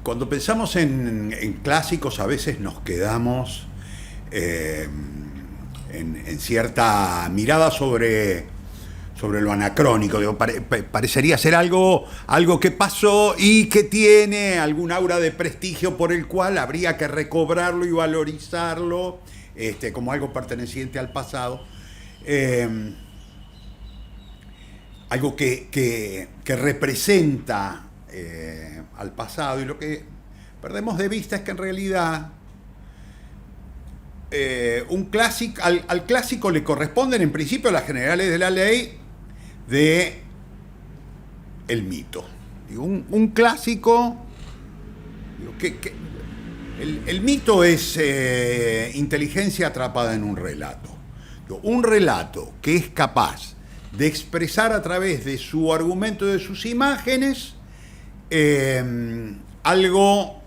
Cuando pensamos en clásicos a veces nos quedamos eh, en cierta mirada sobre lo anacrónico. Digo, parecería ser algo que pasó y que tiene algún aura de prestigio por el cual habría que recobrarlo y valorizarlo como algo perteneciente al pasado. Eh, Algo que representa al pasado, y lo que perdemos de vista es que en realidad al clásico le corresponden en principio las generales de la ley de el mito. Digo, un clásico, digo, el mito es inteligencia atrapada en un relato. Digo, un relato que es capaz de expresar a través de su argumento, de sus imágenes, algo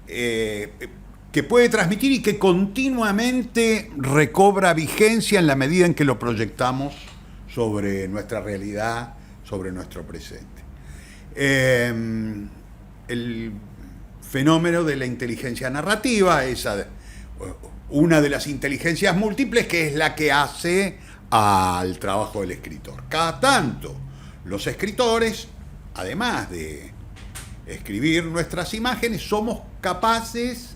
que puede transmitir y que continuamente recobra vigencia en la medida en que lo proyectamos sobre nuestra realidad, sobre nuestro presente. El fenómeno de la inteligencia narrativa, una de las inteligencias múltiples, que es la que hace al trabajo del escritor. Cada tanto, los escritores, además de escribir nuestras imágenes, somos capaces,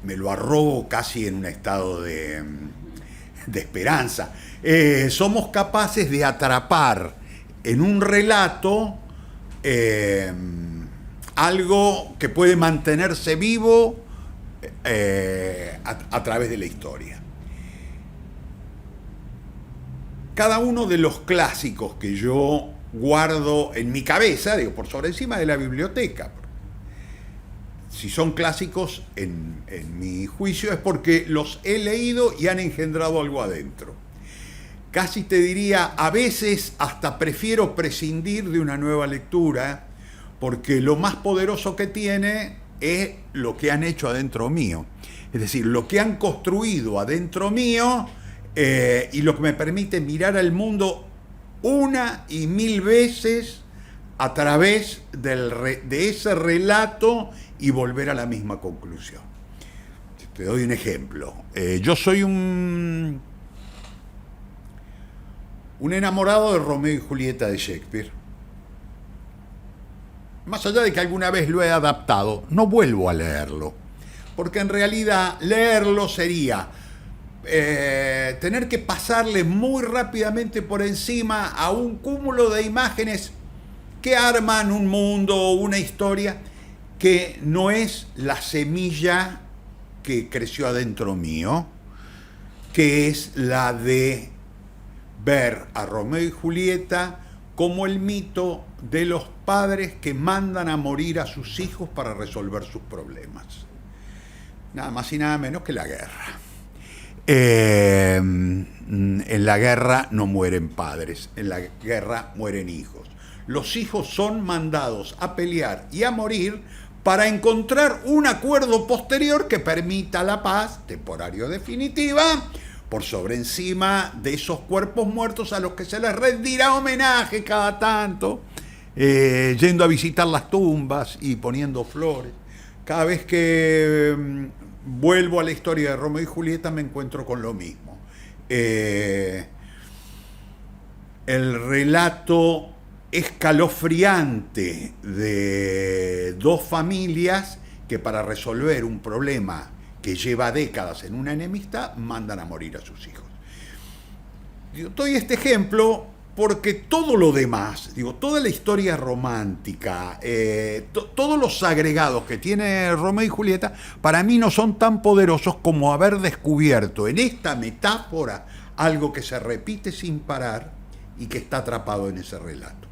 me lo arrobo casi en un estado de esperanza, somos capaces de atrapar en un relato algo que puede mantenerse vivo a través de la historia. Cada uno de los clásicos que yo guardo en mi cabeza, digo, por sobre encima de la biblioteca, si son clásicos en mi juicio es porque los he leído y han engendrado algo adentro. Casi te diría, a veces hasta prefiero prescindir de una nueva lectura, porque lo más poderoso que tiene es lo que han hecho adentro mío. Es decir, lo que han construido adentro mío, y lo que me permite mirar al mundo una y mil veces a través de ese relato y volver a la misma conclusión. Te doy un ejemplo. Yo soy un enamorado de Romeo y Julieta de Shakespeare. Más allá de que alguna vez lo he adaptado, no vuelvo a leerlo, porque en realidad leerlo sería tener que pasarle muy rápidamente por encima a un cúmulo de imágenes que arman un mundo, una historia que no es la semilla que creció adentro mío, que es la de ver a Romeo y Julieta como el mito de los padres que mandan a morir a sus hijos para resolver sus problemas. Nada más y nada menos que la guerra. En la guerra no mueren padres, en la guerra mueren hijos. Los hijos son mandados a pelear y a morir para encontrar un acuerdo posterior que permita la paz, temporaria o definitiva, por sobre encima de esos cuerpos muertos a los que se les rendirá homenaje cada tanto, yendo a visitar las tumbas y poniendo flores. Cada vez que vuelvo a la historia de Romeo y Julieta me encuentro con lo mismo. El relato escalofriante de dos familias que para resolver un problema que lleva décadas en una enemistad mandan a morir a sus hijos. Doy este ejemplo porque todo lo demás, toda la historia romántica, todos los agregados que tiene Romeo y Julieta, para mí no son tan poderosos como haber descubierto en esta metáfora algo que se repite sin parar y que está atrapado en ese relato.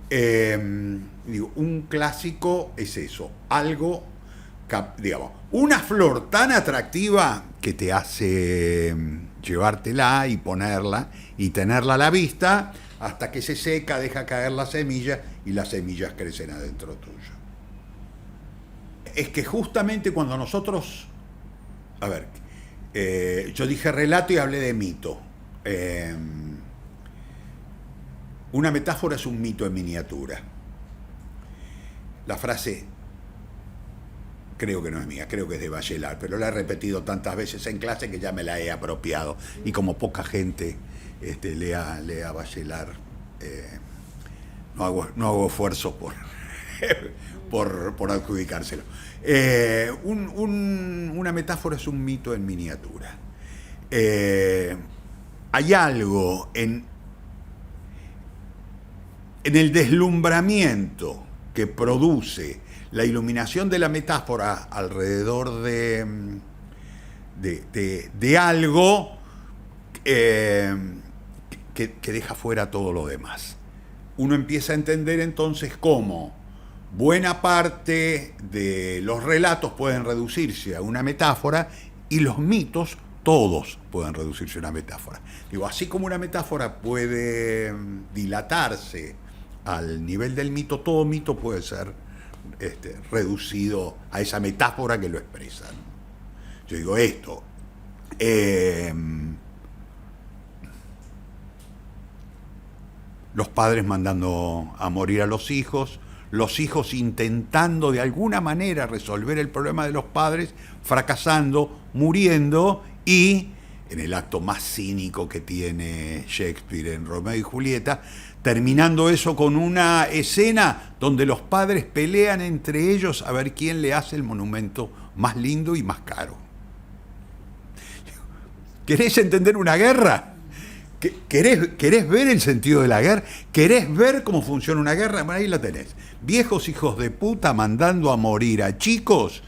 Un clásico es eso, algo, una flor tan atractiva que te hace llevártela y ponerla y tenerla a la vista hasta que se seca, deja caer la semilla y las semillas crecen adentro tuyo. Es que justamente cuando nosotros, yo dije relato y hablé de mito. Una metáfora es un mito en miniatura. la frase, creo que no es mía, creo que es de Bachelard, pero la he repetido tantas veces en clase que ya me la he apropiado. Y como poca gente lea Bachelard, no hago esfuerzo por adjudicárselo. Una metáfora es un mito en miniatura. Hay algo en el deslumbramiento que produce la iluminación de la metáfora alrededor de algo que deja fuera todo lo demás. Uno empieza a entender entonces cómo buena parte de los relatos pueden reducirse a una metáfora y los mitos todos pueden reducirse a una metáfora. Digo, así como una metáfora puede dilatarse al nivel del mito, todo mito puede ser reducido a esa metáfora que lo expresa, ¿no? Yo digo esto. Los padres mandando a morir a los hijos intentando de alguna manera resolver el problema de los padres, fracasando, muriendo, y en el acto más cínico que tiene Shakespeare en Romeo y Julieta, terminando eso con una escena donde los padres pelean entre ellos a ver quién le hace el monumento más lindo y más caro. ¿Querés entender una guerra? ¿Querés ver el sentido de la guerra? ¿Querés ver cómo funciona una guerra? Bueno, ahí la tenés. Viejos hijos de puta mandando a morir a chicos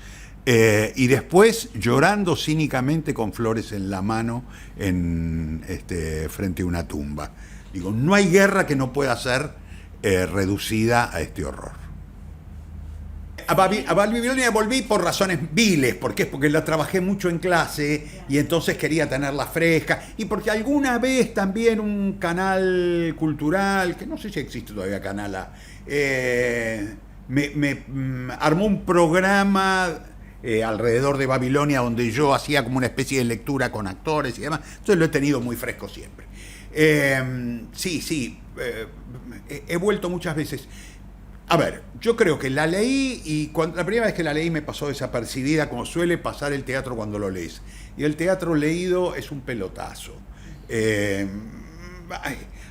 y después llorando cínicamente con flores en la mano frente a una tumba. Digo, no hay guerra que no pueda ser reducida a este horror. A Babilonia volví por razones viles. ¿Por qué? Porque la trabajé mucho en clase y entonces quería tenerla fresca. Y porque alguna vez también un canal cultural, que no sé si existe todavía Canal A, me armó un programa alrededor de Babilonia donde yo hacía como una especie de lectura con actores y demás. Entonces lo he tenido muy fresco siempre. He vuelto muchas veces. A ver, yo creo que la leí y la primera vez que la leí me pasó desapercibida, como suele pasar el teatro cuando lo lees. Y el teatro leído es un pelotazo.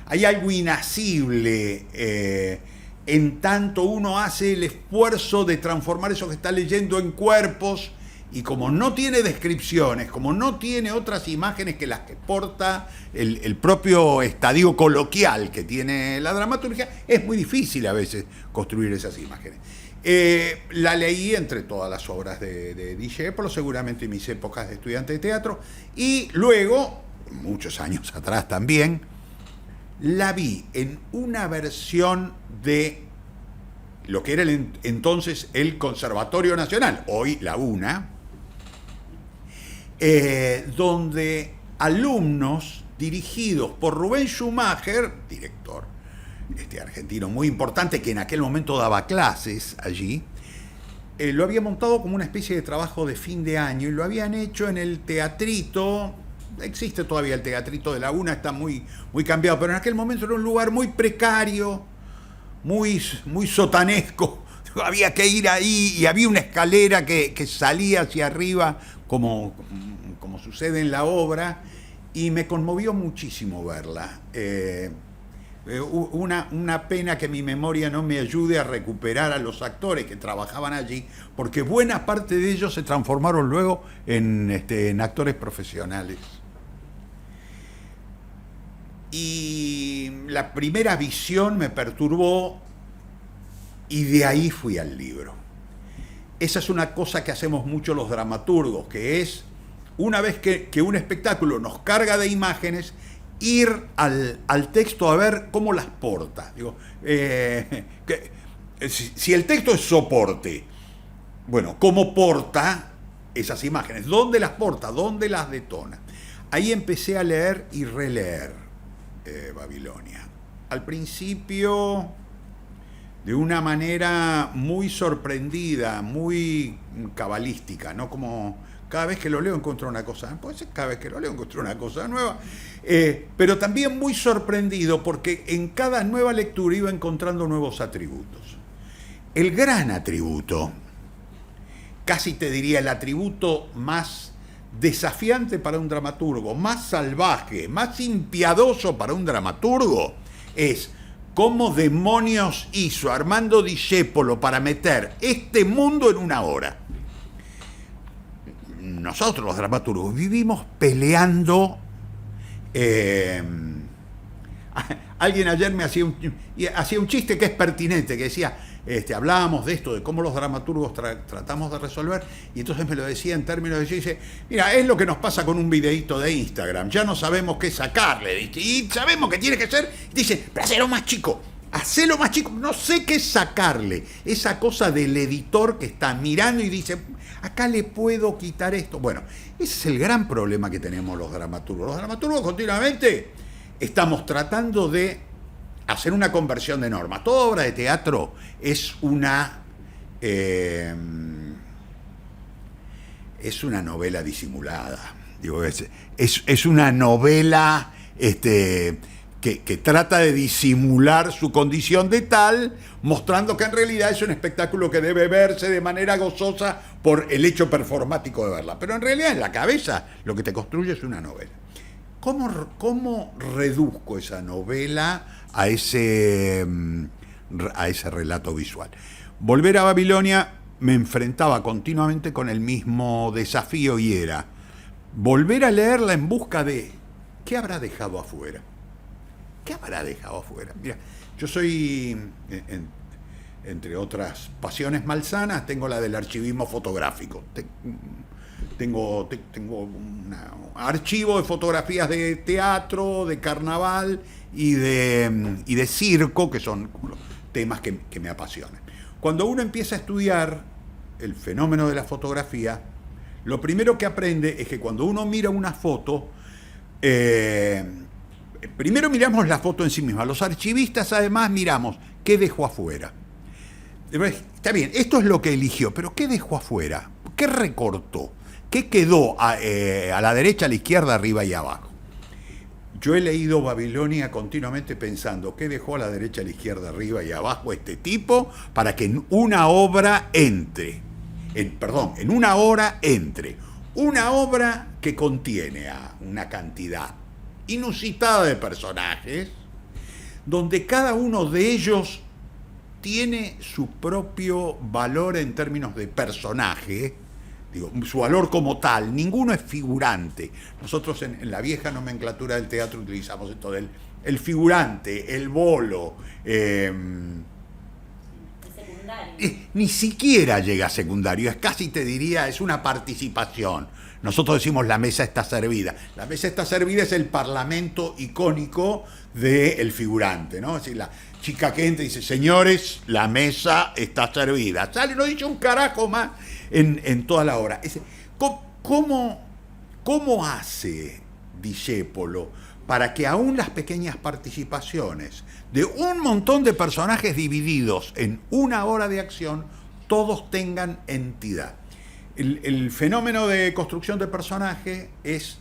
Hay algo inasible en tanto uno hace el esfuerzo de transformar eso que está leyendo en cuerpos, y como no tiene descripciones, como no tiene otras imágenes que las que porta el propio estadio coloquial que tiene la dramaturgia, es muy difícil a veces construir esas imágenes. La leí entre todas las obras de Discépolo, seguramente en mis épocas de estudiante de teatro, y luego, muchos años atrás también, la vi en una versión de lo que era entonces el Conservatorio Nacional, hoy la UNA, donde alumnos dirigidos por Rubén Schumacher, director argentino muy importante que en aquel momento daba clases allí, lo había montado como una especie de trabajo de fin de año y lo habían hecho en el teatrito. Existe todavía el teatrito de la UNA, está muy, muy cambiado, pero en aquel momento era un lugar muy precario, muy sotanesco. Había que ir ahí y había una escalera que salía hacia arriba, como sucede en la obra, y me conmovió muchísimo verla. Una pena que mi memoria no me ayude a recuperar a los actores que trabajaban allí, porque buena parte de ellos se transformaron luego en actores profesionales. Y la primera visión me perturbó y de ahí fui al libro. Esa es una cosa que hacemos mucho los dramaturgos, que es, una vez que un espectáculo nos carga de imágenes, ir al texto a ver cómo las porta. Digo, si el texto es soporte, bueno, ¿cómo porta esas imágenes? ¿Dónde las porta? ¿Dónde las detona? Ahí empecé a leer y releer Babilonia. Al principio, de una manera muy sorprendida, muy cabalística, ¿no? Como cada vez que lo leo encuentro una cosa, puede ser cada vez que lo leo encuentro una cosa nueva, pero también muy sorprendido porque en cada nueva lectura iba encontrando nuevos atributos. El gran atributo, casi te diría el atributo más desafiante para un dramaturgo, más salvaje, más impiadoso para un dramaturgo, es cómo demonios hizo Armando Discépolo para meter este mundo en una hora. Nosotros los dramaturgos vivimos peleando. Alguien ayer me hacía un chiste que es pertinente, que decía, hablábamos de esto, de cómo los dramaturgos tratamos de resolver, y entonces me lo decía en términos de, dice, mira, es lo que nos pasa con un videíto de Instagram, ya no sabemos qué sacarle, dice, y sabemos que tiene que ser, dice, pero hacelo más chico, no sé qué sacarle, esa cosa del editor que está mirando y dice, acá le puedo quitar esto. Bueno, ese es el gran problema que tenemos los dramaturgos. Los dramaturgos continuamente estamos tratando de hacer una conversión de normas. Toda obra de teatro es una novela disimulada. Digo, es una novela que trata de disimular su condición de tal, mostrando que en realidad es un espectáculo que debe verse de manera gozosa por el hecho performático de verla. Pero en realidad en la cabeza lo que te construye es una novela. ¿Cómo reduzco esa novela a ese relato visual? Volver a Babilonia me enfrentaba continuamente con el mismo desafío y era volver a leerla en busca de ¿qué habrá dejado afuera? ¿Qué habrá dejado afuera? Mira, yo soy, entre otras pasiones malsanas, tengo la del archivismo fotográfico. Tengo un archivo de fotografías de teatro, de carnaval y de circo, que son los temas que me apasionan. Cuando uno empieza a estudiar el fenómeno de la fotografía, lo primero que aprende es que cuando uno mira una foto, primero miramos la foto en sí misma. Los archivistas además miramos qué dejó afuera. Está bien, esto es lo que eligió, pero ¿qué dejó afuera? ¿Qué recortó? ¿Qué quedó a la derecha, a la izquierda, arriba y abajo? Yo he leído Babilonia continuamente pensando qué dejó a la derecha, a la izquierda, arriba y abajo este tipo para que en una obra entre. En una hora entre. Una obra que contiene a una cantidad inusitada de personajes, donde cada uno de ellos tiene su propio valor en términos de personaje, digo, su valor como tal, ninguno es figurante. Nosotros en la vieja nomenclatura del teatro utilizamos esto del el figurante, el bolo, ni siquiera llega a secundario, es casi te diría, es una participación. Nosotros decimos la mesa está servida. La mesa está servida es el parlamento icónico del figurante, ¿no? Es decir, la chica que entra y dice, señores, la mesa está servida. Sale, no dice un carajo más en toda la obra. ¿Cómo hace Discépolo para que aún las pequeñas participaciones de un montón de personajes divididos en una hora de acción, todos tengan entidad? El fenómeno de construcción de personaje es,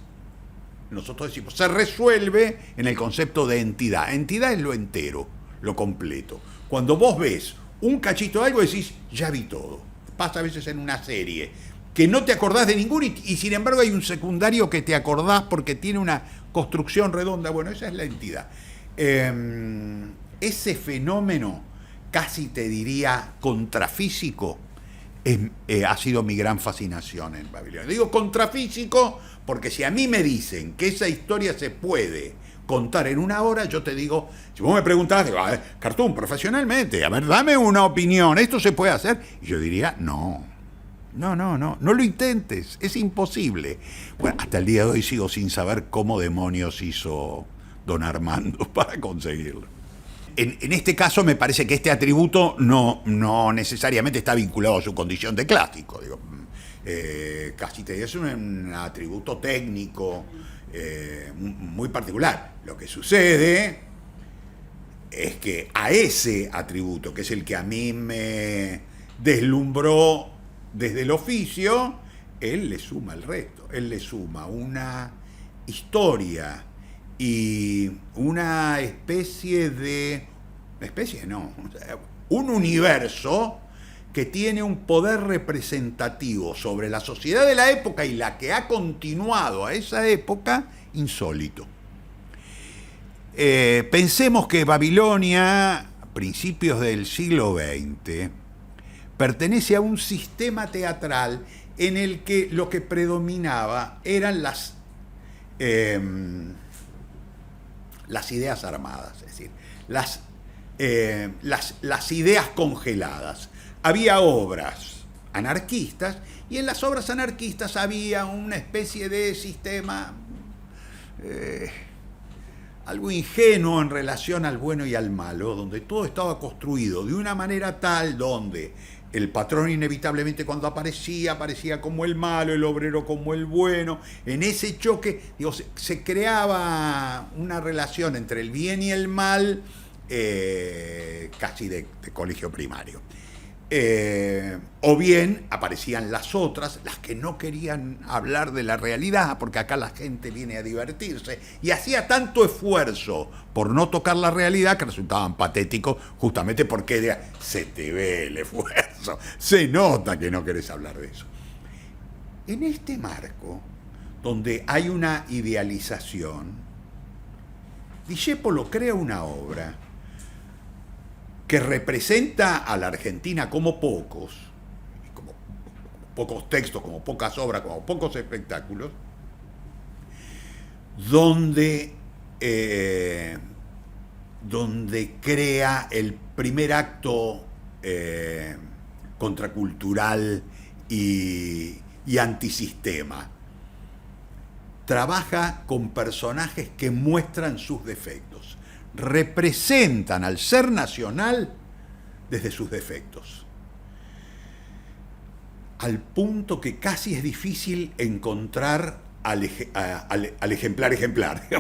nosotros decimos, se resuelve en el concepto de entidad. Entidad es lo entero, lo completo. Cuando vos ves un cachito de algo decís, ya vi todo. Pasa a veces en una serie, que no te acordás de ninguno y sin embargo hay un secundario que te acordás porque tiene una construcción redonda. Bueno, esa es la entidad. Ese fenómeno, casi te diría contrafísico, ha sido mi gran fascinación en Babilonia. Digo contrafísico porque si a mí me dicen que esa historia se puede contar en una hora, yo te digo, si vos me preguntás, digo, a ver, Cartoon, profesionalmente, a ver, dame una opinión, ¿esto se puede hacer? Y yo diría, no lo intentes, es imposible. Bueno, hasta el día de hoy sigo sin saber cómo demonios hizo don Armando para conseguirlo. En este caso me parece que este atributo no necesariamente está vinculado a su condición de clásico. Digo, casi te digo, es un atributo técnico muy particular. Lo que sucede es que a ese atributo, que es el que a mí me deslumbró desde el oficio, él le suma el resto. Él le suma una historia y una especie de... un universo que tiene un poder representativo sobre la sociedad de la época y la que ha continuado a esa época, insólito. Pensemos que Babilonia, a principios del siglo XX, pertenece a un sistema teatral en el que lo que predominaba eran las ideas armadas, es decir, las ideas congeladas. Había obras anarquistas y en las obras anarquistas había una especie de sistema algo ingenuo en relación al bueno y al malo, donde todo estaba construido de una manera tal donde el patrón inevitablemente cuando aparecía como el malo, el obrero como el bueno. En ese choque, digo, se creaba una relación entre el bien y el mal casi de colegio primario. O bien aparecían las otras, las que no querían hablar de la realidad, porque acá la gente viene a divertirse, y hacía tanto esfuerzo por no tocar la realidad que resultaban patéticos, justamente porque se te ve el esfuerzo, se nota que no querés hablar de eso. En este marco, donde hay una idealización, Discépolo crea una obra que representa a la Argentina como pocos textos, como pocas obras, como pocos espectáculos, donde crea el primer acto contracultural y antisistema. Trabaja con personajes que muestran sus defectos, representan al ser nacional desde sus defectos, al punto que casi es difícil encontrar al ejemplar,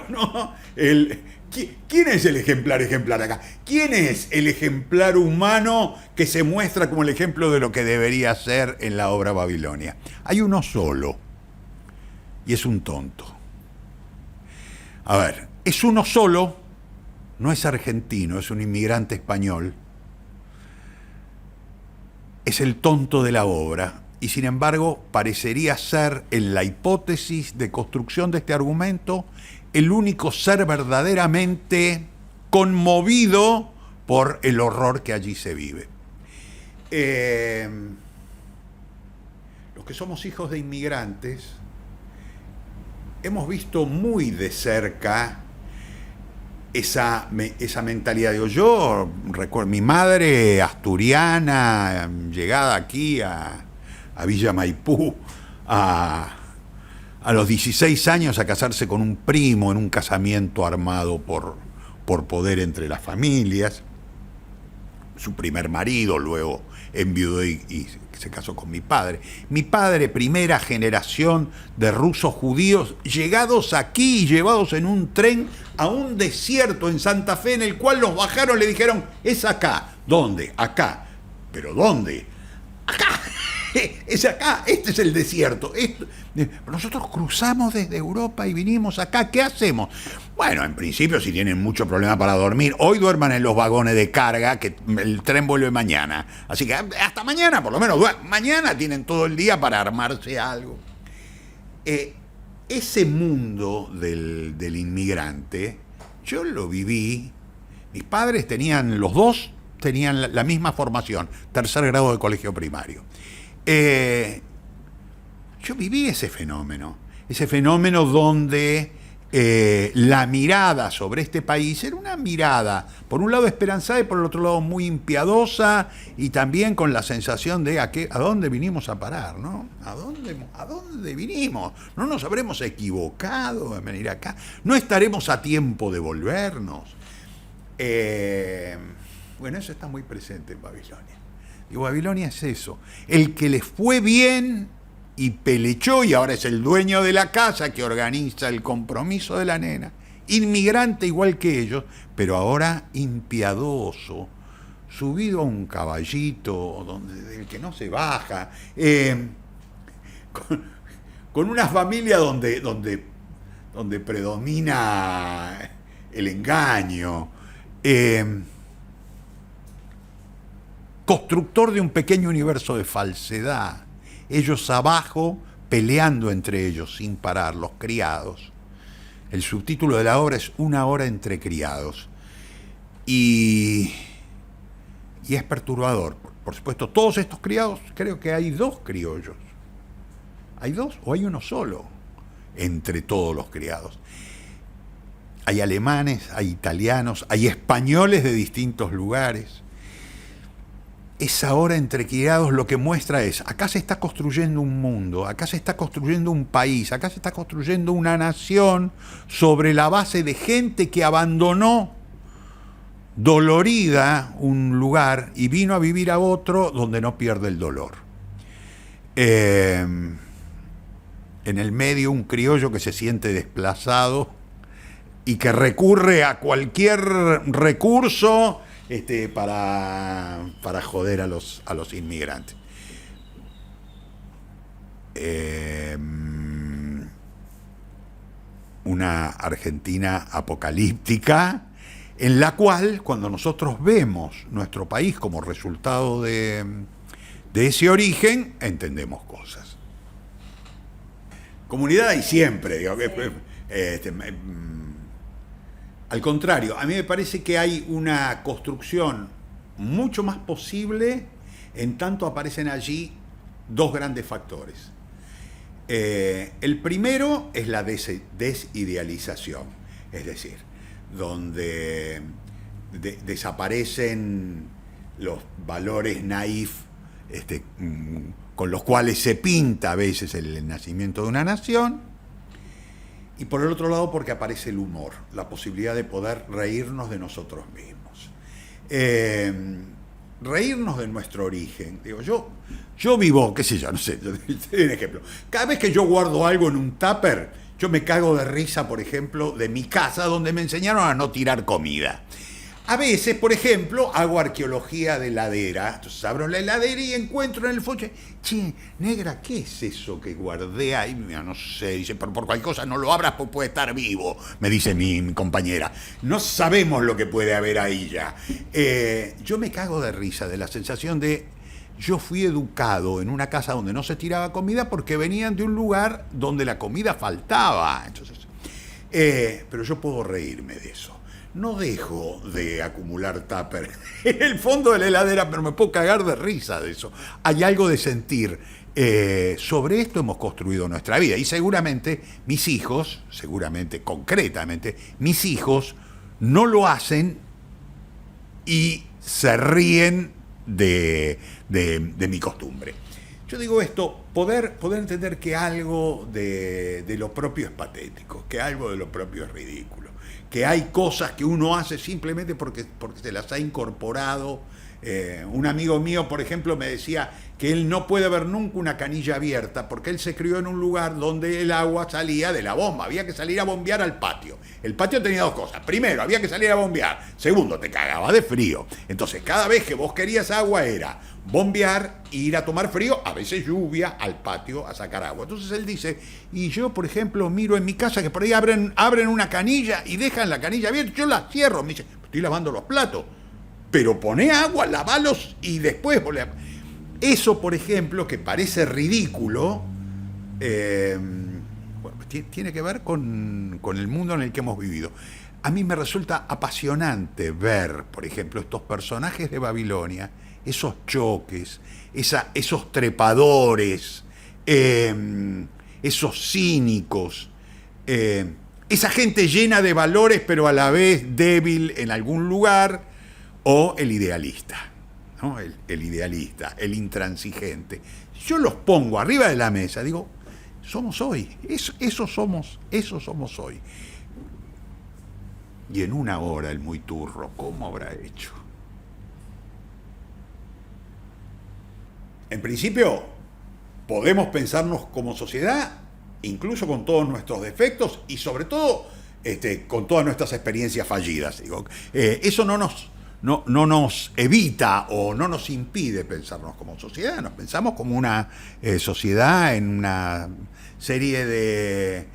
¿no? ¿Quién es el ejemplar acá? ¿Quién es el ejemplar humano que se muestra como el ejemplo de lo que debería ser en la obra Babilonia? Hay uno solo, y es un tonto. A ver, es uno solo, no es argentino, es un inmigrante español, es el tonto de la obra, y sin embargo parecería ser, en la hipótesis de construcción de este argumento, el único ser verdaderamente conmovido por el horror que allí se vive. Los que somos hijos de inmigrantes hemos visto muy de cerca esa mentalidad. Yo recuerdo mi madre asturiana, llegada aquí a Villa Maipú a los 16 años a casarse con un primo en un casamiento armado por poder entre las familias. Su primer marido luego enviudó y se casó con mi padre. Mi padre, primera generación de rusos judíos llegados aquí y llevados en un tren a un desierto en Santa Fe, en el cual los bajaron, le dijeron, es acá. ¿Dónde? Acá. ¿Pero dónde? Acá. Es acá, este es el desierto. Nosotros cruzamos desde Europa y vinimos acá, ¿qué hacemos? Bueno, en principio, si tienen mucho problema para dormir, hoy duerman en los vagones de carga, que el tren vuelve mañana. Así que hasta mañana, por lo menos, mañana tienen todo el día para armarse algo. Ese mundo del inmigrante, yo lo viví. Mis padres los dos tenían la misma formación, tercer grado de colegio primario. Yo viví ese fenómeno donde la mirada sobre este país era una mirada, por un lado esperanzada y por el otro lado muy impiadosa, y también con la sensación de ¿a dónde vinimos a parar? ¿No? ¿A dónde vinimos? ¿No nos habremos equivocado en venir acá? ¿No estaremos a tiempo de volvernos? Bueno, eso está muy presente en Babilonia. Digo, Babilonia es eso, el que les fue bien y pelechó y ahora es el dueño de la casa que organiza el compromiso de la nena, inmigrante igual que ellos, pero ahora impiadoso, subido a un caballito del que no se baja, con una familia donde predomina el engaño. constructor de un pequeño universo de falsedad. Ellos abajo peleando entre ellos sin parar, los criados. El subtítulo de la obra es Una hora entre criados. Y es perturbador. Por supuesto, todos estos criados, creo que hay 2 criollos. ¿Hay 2 o hay uno solo entre todos los criados? Hay alemanes, hay italianos, hay españoles de distintos lugares. Esa hora entre criados lo que muestra es, acá se está construyendo un mundo, acá se está construyendo un país, acá se está construyendo una nación sobre la base de gente que abandonó dolorida un lugar y vino a vivir a otro donde no pierde el dolor. En el medio un criollo que se siente desplazado y que recurre a cualquier recurso para joder a los inmigrantes. Una Argentina apocalíptica en la cual, cuando nosotros vemos nuestro país como resultado de ese origen, entendemos cosas. Comunidad hay siempre, digo, al contrario, a mí me parece que hay una construcción mucho más posible en tanto aparecen allí 2 grandes factores. El primero es la desidealización, es decir, donde desaparecen los valores naif con los cuales se pinta a veces el nacimiento de una nación, y por el otro lado porque aparece el humor, la posibilidad de poder reírnos de nosotros mismos. Reírnos de nuestro origen. Digo, yo vivo, qué sé yo, no sé, te doy un ejemplo. Cada vez que yo guardo algo en un tupper, yo me cago de risa, por ejemplo, de mi casa donde me enseñaron a no tirar comida. A veces, por ejemplo, hago arqueología de heladera. Entonces abro la heladera y encuentro en el fondo, che, negra, ¿qué es eso que guardé ahí? No sé, dice, pero por cualquier cosa no lo abras porque puede estar vivo, me dice mi compañera. No sabemos lo que puede haber ahí ya. Yo me cago de risa de la sensación de, yo fui educado en una casa donde no se tiraba comida porque venían de un lugar donde la comida faltaba. Entonces, pero yo puedo reírme de eso. No dejo de acumular tupper en el fondo de la heladera, pero me puedo cagar de risa de eso. Hay algo de sentir. Sobre esto hemos construido nuestra vida. Y seguramente mis hijos, concretamente, mis hijos no lo hacen y se ríen de mi costumbre. Yo digo esto, poder entender que algo de lo propio es patético, que algo de lo propio es ridículo, que hay cosas que uno hace simplemente porque se las ha incorporado. Un amigo mío, por ejemplo, me decía que él no puede ver nunca una canilla abierta porque él se crió en un lugar donde el agua salía de la bomba, había que salir a bombear al patio. El patio tenía 2 cosas: primero, había que salir a bombear; segundo, te cagaba de frío. Entonces, cada vez que vos querías agua era bombear, ir a tomar frío, a veces lluvia, al patio a sacar agua. Entonces él dice, y yo, por ejemplo, miro en mi casa que por ahí abren una canilla y dejan la canilla abierta, yo la cierro. Me dice, estoy lavando los platos, pero poné agua, lavalos y después volé a... Eso, por ejemplo, que parece ridículo, tiene que ver con el mundo en el que hemos vivido. A mí me resulta apasionante ver, por ejemplo, estos personajes de Babilonia, esos choques, esos trepadores, esos cínicos, esa gente llena de valores pero a la vez débil en algún lugar, o el idealista, ¿no? El idealista, el intransigente. Yo los pongo arriba de la mesa, digo, somos hoy, eso somos hoy. Y en una hora el muy turro, ¿cómo habrá hecho? En principio, podemos pensarnos como sociedad, incluso con todos nuestros defectos y sobre todo con todas nuestras experiencias fallidas. Digo, eso no nos evita o no nos impide pensarnos como sociedad. Nos pensamos como una sociedad en una serie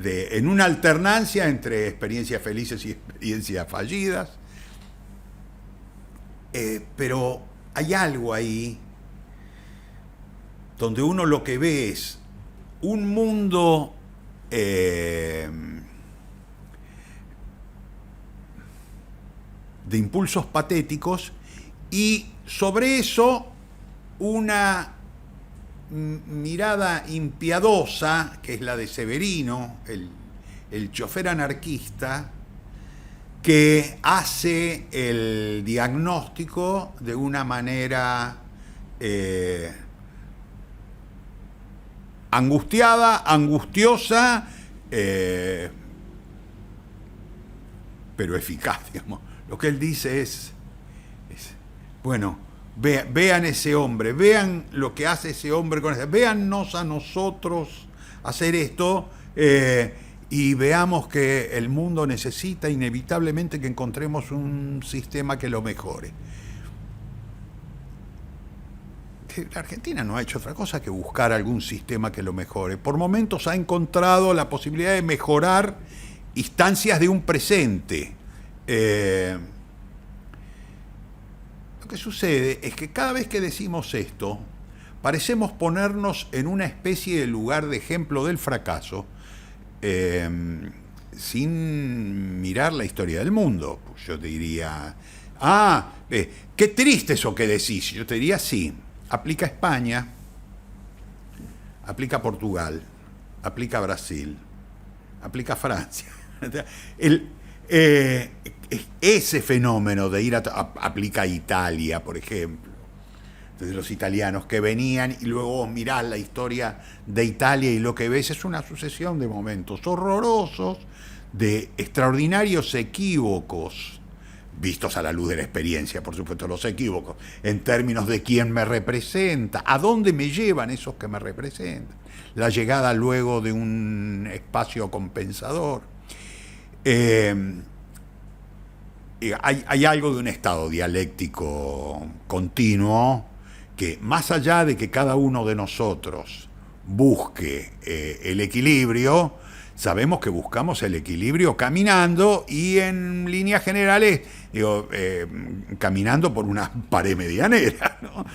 en una alternancia entre experiencias felices y experiencias fallidas. Pero hay algo ahí donde uno lo que ve es un mundo de impulsos patéticos y sobre eso una mirada impiadosa, que es la de Severino, el chofer anarquista, que hace el diagnóstico de una manera angustiada, angustiosa, pero eficaz, digamos. Lo que él dice es bueno, vean ese hombre, vean lo que hace ese hombre con ese, véannos a nosotros hacer esto, y veamos que el mundo necesita inevitablemente que encontremos un sistema que lo mejore. La Argentina no ha hecho otra cosa que buscar algún sistema que lo mejore. Por momentos ha encontrado la posibilidad de mejorar instancias de un presente. Lo que sucede es que cada vez que decimos esto, parecemos ponernos en una especie de lugar de ejemplo del fracaso, sin mirar la historia del mundo. Pues yo te diría, qué triste eso que decís. Yo te diría, sí, aplica a España, aplica a Portugal, aplica a Brasil, aplica a Francia. Ese fenómeno de ir aplica a Italia, por ejemplo. Entonces los italianos que venían y luego vos mirás la historia de Italia y lo que ves es una sucesión de momentos horrorosos, de extraordinarios equívocos, vistos a la luz de la experiencia, por supuesto, los equívocos, en términos de quién me representa, a dónde me llevan esos que me representan, la llegada luego de un espacio compensador. Hay algo de un estado dialéctico continuo que, más allá de que cada uno de nosotros busque el equilibrio, sabemos que buscamos el equilibrio caminando y en líneas generales, caminando por una pared medianera, ¿no?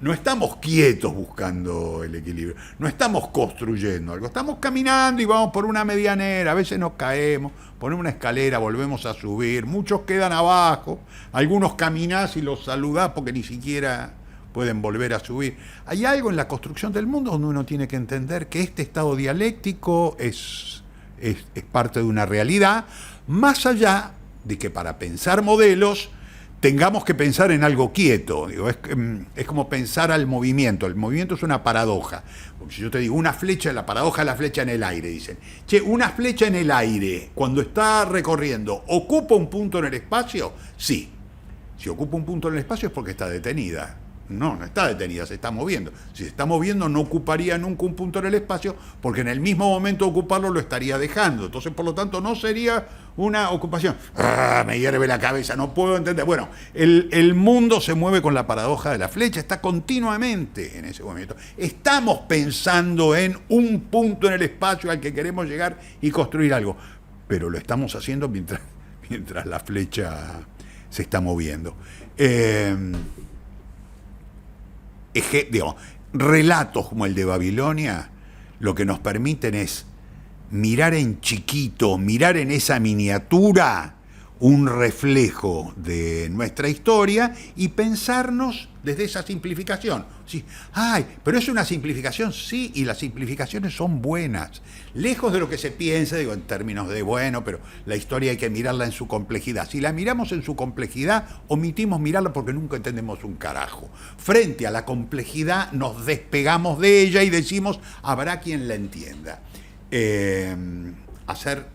No estamos quietos buscando el equilibrio, no estamos construyendo algo, estamos caminando y vamos por una medianera, a veces nos caemos, ponemos una escalera, volvemos a subir, muchos quedan abajo, algunos caminás y los saludás porque ni siquiera pueden volver a subir. Hay algo en la construcción del mundo donde uno tiene que entender que este estado dialéctico es parte de una realidad, más allá de que para pensar modelos tengamos que pensar en algo quieto. Digo, es como pensar al movimiento. El movimiento es una paradoja. Porque si yo te digo una flecha, la paradoja es la flecha en el aire, dicen. Che, una flecha en el aire, cuando está recorriendo, ¿ocupa un punto en el espacio? Sí. Si ocupa un punto en el espacio es porque está detenida. No está detenida, se está moviendo. Si se está moviendo no ocuparía nunca un punto en el espacio, porque en el mismo momento de ocuparlo lo estaría dejando. Entonces, por lo tanto, no sería una ocupación. Me hierve la cabeza, no puedo entender. Bueno, el mundo se mueve con la paradoja de la flecha, está continuamente en ese movimiento. Estamos pensando en un punto en el espacio al que queremos llegar y construir algo, pero lo estamos haciendo mientras la flecha se está moviendo. Digamos, relatos como el de Babilonia lo que nos permiten es mirar en chiquito, mirar en esa miniatura un reflejo de nuestra historia y pensarnos desde esa simplificación. Sí, pero es una simplificación, sí, y las simplificaciones son buenas. Lejos de lo que se piensa, digo, en términos de, bueno, pero la historia hay que mirarla en su complejidad. Si la miramos en su complejidad, omitimos mirarla porque nunca entendemos un carajo. Frente a la complejidad nos despegamos de ella y decimos, habrá quien la entienda. Hacer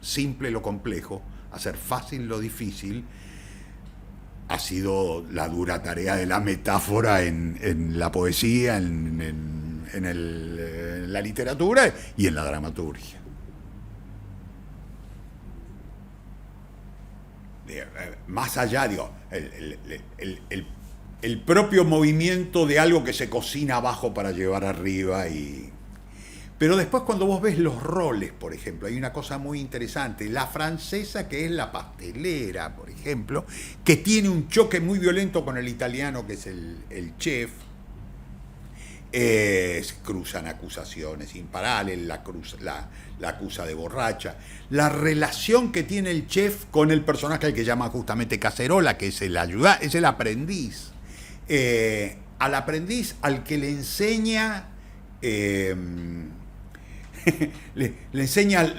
simple lo complejo, hacer fácil lo difícil, ha sido la dura tarea de la metáfora en la poesía, en la literatura y en la dramaturgia. Más allá, digo, el propio movimiento de algo que se cocina abajo para llevar arriba. Pero después cuando vos ves los roles, por ejemplo, hay una cosa muy interesante. La francesa, que es la pastelera, por ejemplo, que tiene un choque muy violento con el italiano, que es el chef. Cruzan acusaciones imparables, la acusa de borracha. La relación que tiene el chef con el personaje al que llama justamente Cacerola, que es el es el aprendiz. Al aprendiz al que le enseña... le enseña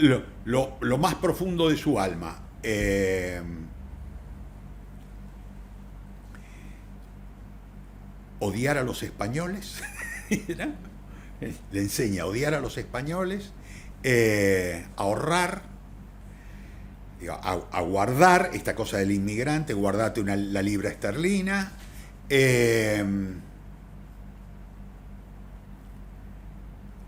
lo más profundo de su alma. Odiar a los españoles. Le enseña a odiar a los españoles, a ahorrar, a guardar esta cosa del inmigrante, guardate la libra esterlina.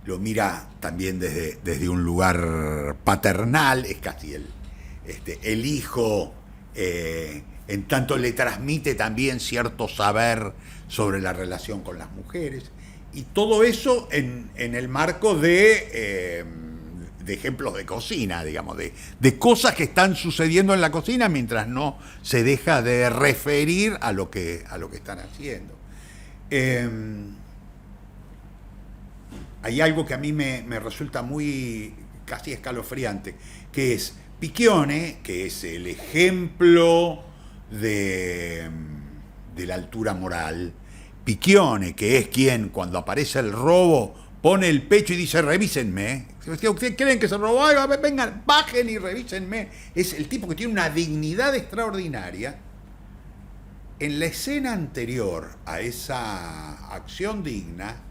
Lo mira también desde un lugar paternal, es casi el hijo, en tanto le transmite también cierto saber sobre la relación con las mujeres, y todo eso en el marco de ejemplos de cocina, digamos, de cosas que están sucediendo en la cocina mientras no se deja de referir a lo que están haciendo. Hay algo que a mí me resulta muy casi escalofriante, que es Piccione, que es el ejemplo de la altura moral. Piccione, que es quien cuando aparece el robo pone el pecho y dice revísenme. Si ustedes creen que se robó algo, vengan, bajen y revísenme. Es el tipo que tiene una dignidad extraordinaria. En la escena anterior a esa acción digna,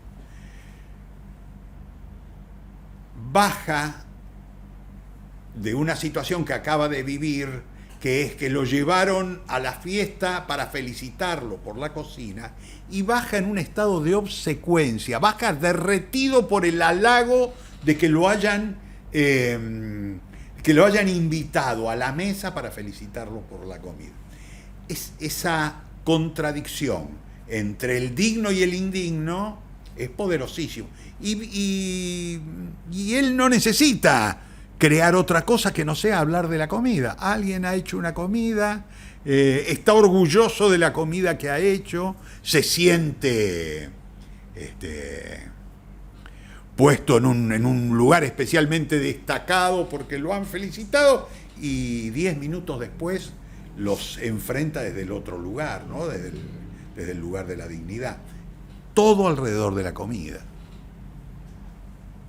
baja de una situación que acaba de vivir, que es que lo llevaron a la fiesta para felicitarlo por la cocina, y baja en un estado de obsecuencia, baja derretido por el halago de que lo hayan invitado a la mesa para felicitarlo por la comida. Es esa contradicción entre el digno y el indigno es poderosísimo. Y él no necesita crear otra cosa que no sea hablar de la comida. Alguien ha hecho una comida, está orgulloso de la comida que ha hecho, se siente puesto en un lugar especialmente destacado porque lo han felicitado, y 10 minutos después los enfrenta desde el otro lugar, ¿no? Desde el lugar de la dignidad. Todo alrededor de la comida.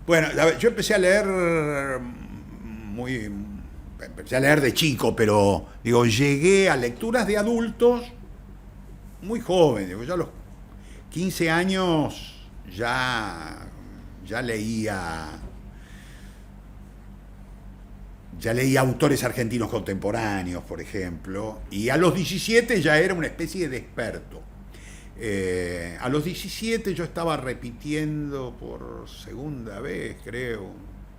Bueno, yo empecé a leer de chico, pero digo, llegué a lecturas de adultos muy joven. Digo, yo a los 15 años ya leía autores argentinos contemporáneos, por ejemplo, y a los 17 ya era una especie de experto. A los 17 yo estaba repitiendo por segunda vez, creo.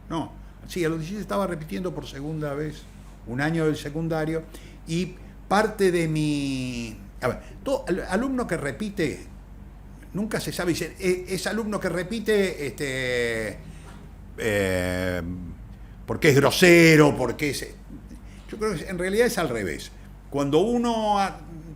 No, sí, a los 17 estaba repitiendo por segunda vez un año del secundario, y parte de mi... A ver, todo alumno que repite, nunca se sabe, es alumno que repite porque es grosero, porque es... Yo creo que en realidad es al revés. Cuando uno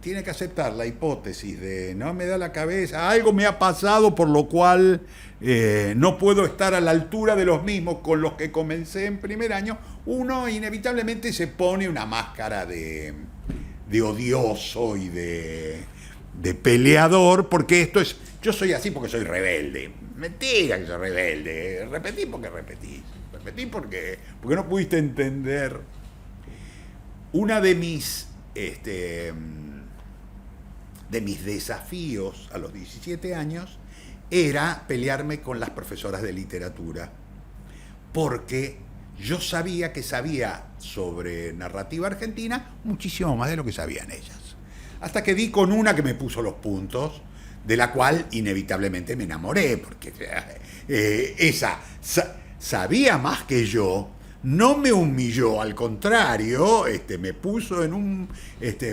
tiene que aceptar la hipótesis de no me da la cabeza, algo me ha pasado por lo cual no puedo estar a la altura de los mismos con los que comencé en primer año, uno inevitablemente se pone una máscara de odioso y de peleador, porque esto es, yo soy así porque soy rebelde. Mentira que soy rebelde, repetí porque no pudiste entender. Una de mis desafíos a los 17 años era pelearme con las profesoras de literatura, porque yo sabía que sabía sobre narrativa argentina muchísimo más de lo que sabían ellas. Hasta que di con una que me puso los puntos, de la cual inevitablemente me enamoré, porque esa sabía más que yo, no me humilló, al contrario, me puso en un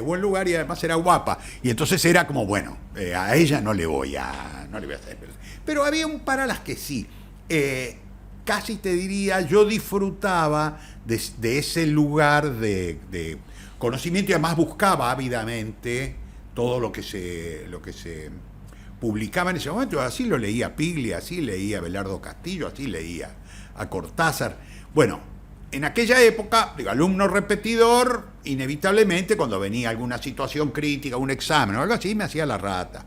buen lugar, y además era guapa. Y entonces era como, bueno, a ella no le voy a hacer. Pero había un par a las que sí. casi te diría, yo disfrutaba de ese lugar de conocimiento y además buscaba ávidamente todo lo que se publicaba en ese momento. Así lo leía Piglia, así leía Abelardo Castillo, así leía a Cortázar. Bueno, en aquella época, digo, alumno repetidor, inevitablemente cuando venía alguna situación crítica, un examen o algo así, me hacía la rata.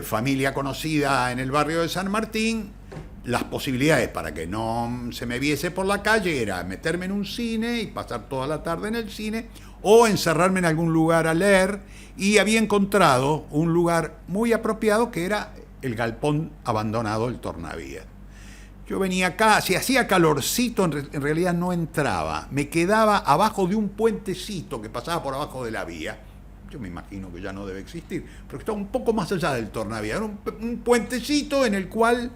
Familia conocida en el barrio de San Martín, las posibilidades para que no se me viese por la calle era meterme en un cine y pasar toda la tarde en el cine, o encerrarme en algún lugar a leer, y había encontrado un lugar muy apropiado que era el galpón abandonado del Tornavías. Yo venía acá, si hacía calorcito, en realidad no entraba. Me quedaba abajo de un puentecito que pasaba por abajo de la vía. Yo me imagino que ya no debe existir, pero estaba un poco más allá del Tornavías. Era un puentecito en el cual,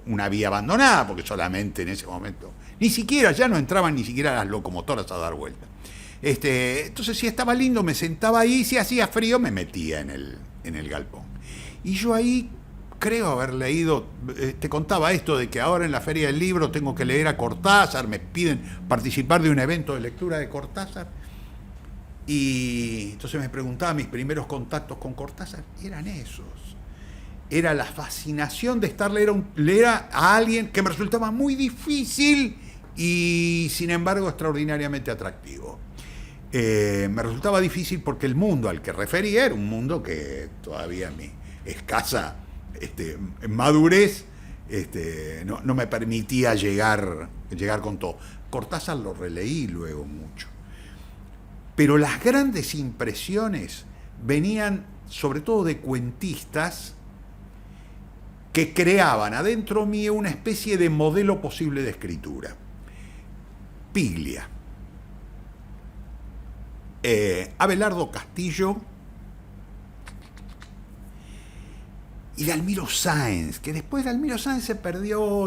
una vía abandonada, porque solamente en ese momento, ni siquiera, ya no entraban ni siquiera las locomotoras a dar vuelta. Entonces, si estaba lindo, me sentaba ahí, si hacía frío, me metía en el galpón. Y yo ahí creo haber leído, te contaba esto de que ahora en la Feria del Libro tengo que leer a Cortázar, me piden participar de un evento de lectura de Cortázar, y entonces me preguntaba mis primeros contactos con Cortázar, eran esos. Era la fascinación de leer a alguien que me resultaba muy difícil y sin embargo extraordinariamente atractivo. Me resultaba difícil porque el mundo al que refería era un mundo que todavía mi escasa madurez no me permitía llegar con todo. Cortázar lo releí luego mucho. Pero las grandes impresiones venían sobre todo de cuentistas que creaban adentro mío una especie de modelo posible de escritura. Piglia, Abelardo Castillo y Dalmiro Sáenz, que después Dalmiro Sáenz se perdió,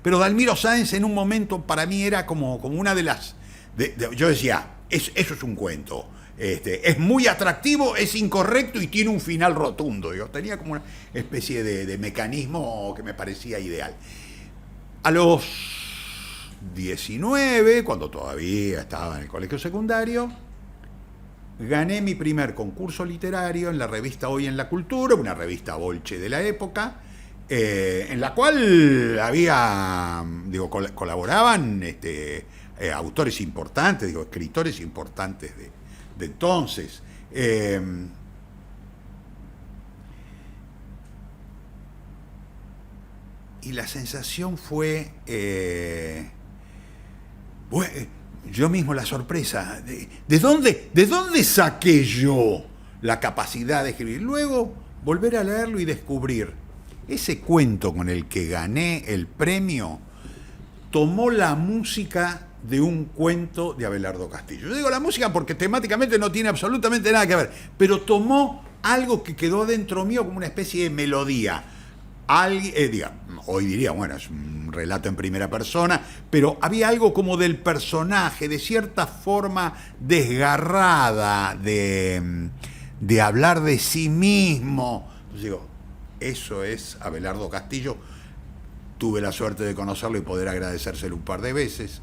pero Dalmiro Sáenz en un momento para mí era como una de las... yo decía, eso es un cuento, es muy atractivo, es incorrecto y tiene un final rotundo. Tenía como una especie de mecanismo que me parecía ideal. A los 19, cuando todavía estaba en el colegio secundario, gané mi primer concurso literario en la revista Hoy en la Cultura, una revista bolche de la época, en la cual colaboraban autores importantes, escritores importantes de entonces. Y la sensación fue, yo mismo la sorpresa, ¿de dónde saqué yo la capacidad de escribir? Luego volver a leerlo y descubrir ese cuento con el que gané el premio tomó la música de un cuento de Abelardo Castillo. Yo digo la música porque temáticamente no tiene absolutamente nada que ver, pero tomó algo que quedó dentro mío como una especie de melodía. Hoy diría, bueno, es un relato en primera persona, pero había algo como del personaje, de cierta forma desgarrada de hablar de sí mismo. Entonces digo, eso es Abelardo Castillo. Tuve la suerte de conocerlo y poder agradecérselo un par de veces.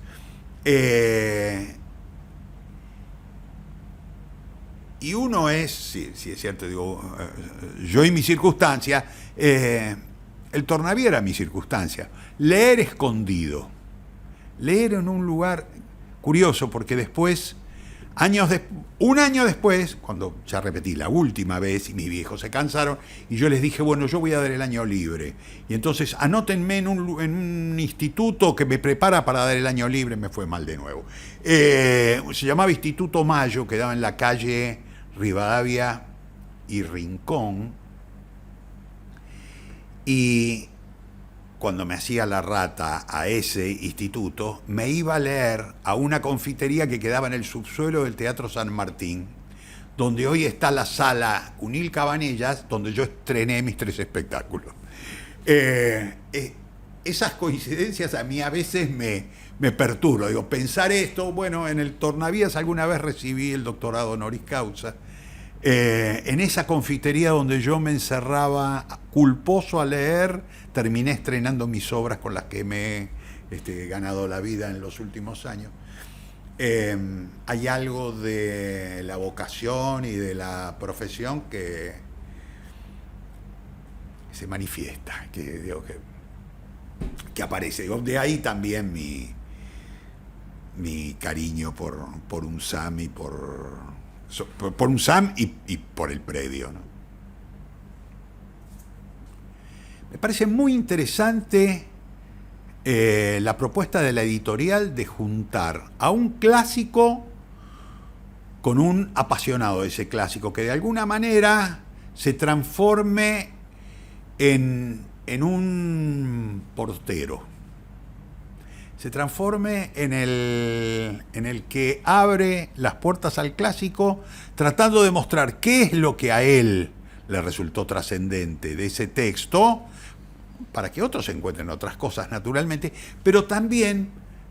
Y uno es, sí es cierto, yo y mi circunstancia, el Tornavías era mi circunstancia. Leer escondido. Leer en un lugar curioso, porque después, un año después, cuando ya repetí la última vez y mis viejos se cansaron, y yo les dije, bueno, yo voy a dar el año libre. Y entonces anótenme en un instituto que me prepara para dar el año libre. Me fue mal de nuevo. Se llamaba Instituto Mayo, quedaba en la calle Rivadavia y Rincón. Y cuando me hacía la rata a ese instituto, me iba a leer a una confitería que quedaba en el subsuelo del Teatro San Martín, donde hoy está la sala Cunil Cabanellas, donde yo estrené mis 3 espectáculos. Esas coincidencias a mí a veces me perturban. Pensar esto, bueno, en el Tornavías alguna vez recibí el doctorado honoris causa, En esa confitería donde yo me encerraba culposo a leer, terminé estrenando mis obras con las que me he ganado la vida en los últimos años. Hay algo de la vocación y de la profesión que se manifiesta, que aparece. De ahí también mi cariño por UNSAM y por UNSAM y por el predio, ¿no? Me parece muy interesante la propuesta de la editorial de juntar a un clásico con un apasionado de ese clásico, que de alguna manera se transforme en un portero, se transforme en el que abre las puertas al clásico, tratando de mostrar qué es lo que a él le resultó trascendente de ese texto, para que otros encuentren otras cosas naturalmente, pero también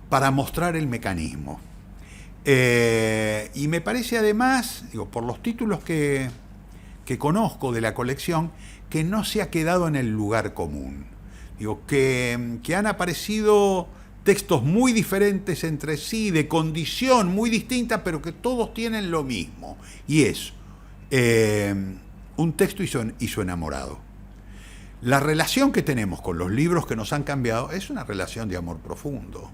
para mostrar el mecanismo. Y me parece además, por los títulos que conozco de la colección, que no se ha quedado en el lugar común. Que han aparecido textos muy diferentes entre sí, de condición muy distinta, pero que todos tienen lo mismo, y es un texto y su enamorado. La relación que tenemos con los libros que nos han cambiado es una relación de amor profundo.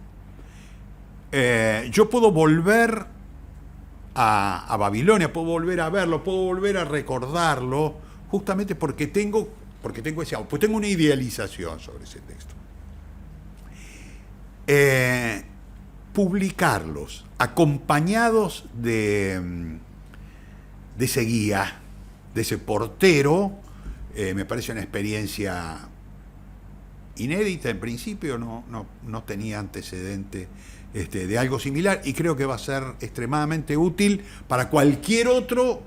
Yo puedo volver a Babilonia, puedo volver a verlo, puedo volver a recordarlo, justamente porque tengo una idealización sobre ese texto. Publicarlos acompañados de ese guía, de ese portero, me parece una experiencia inédita. En principio no tenía antecedente de algo similar, y creo que va a ser extremadamente útil para cualquier otro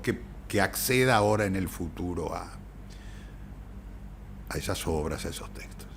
que acceda ahora en el futuro a esas obras, a esos textos.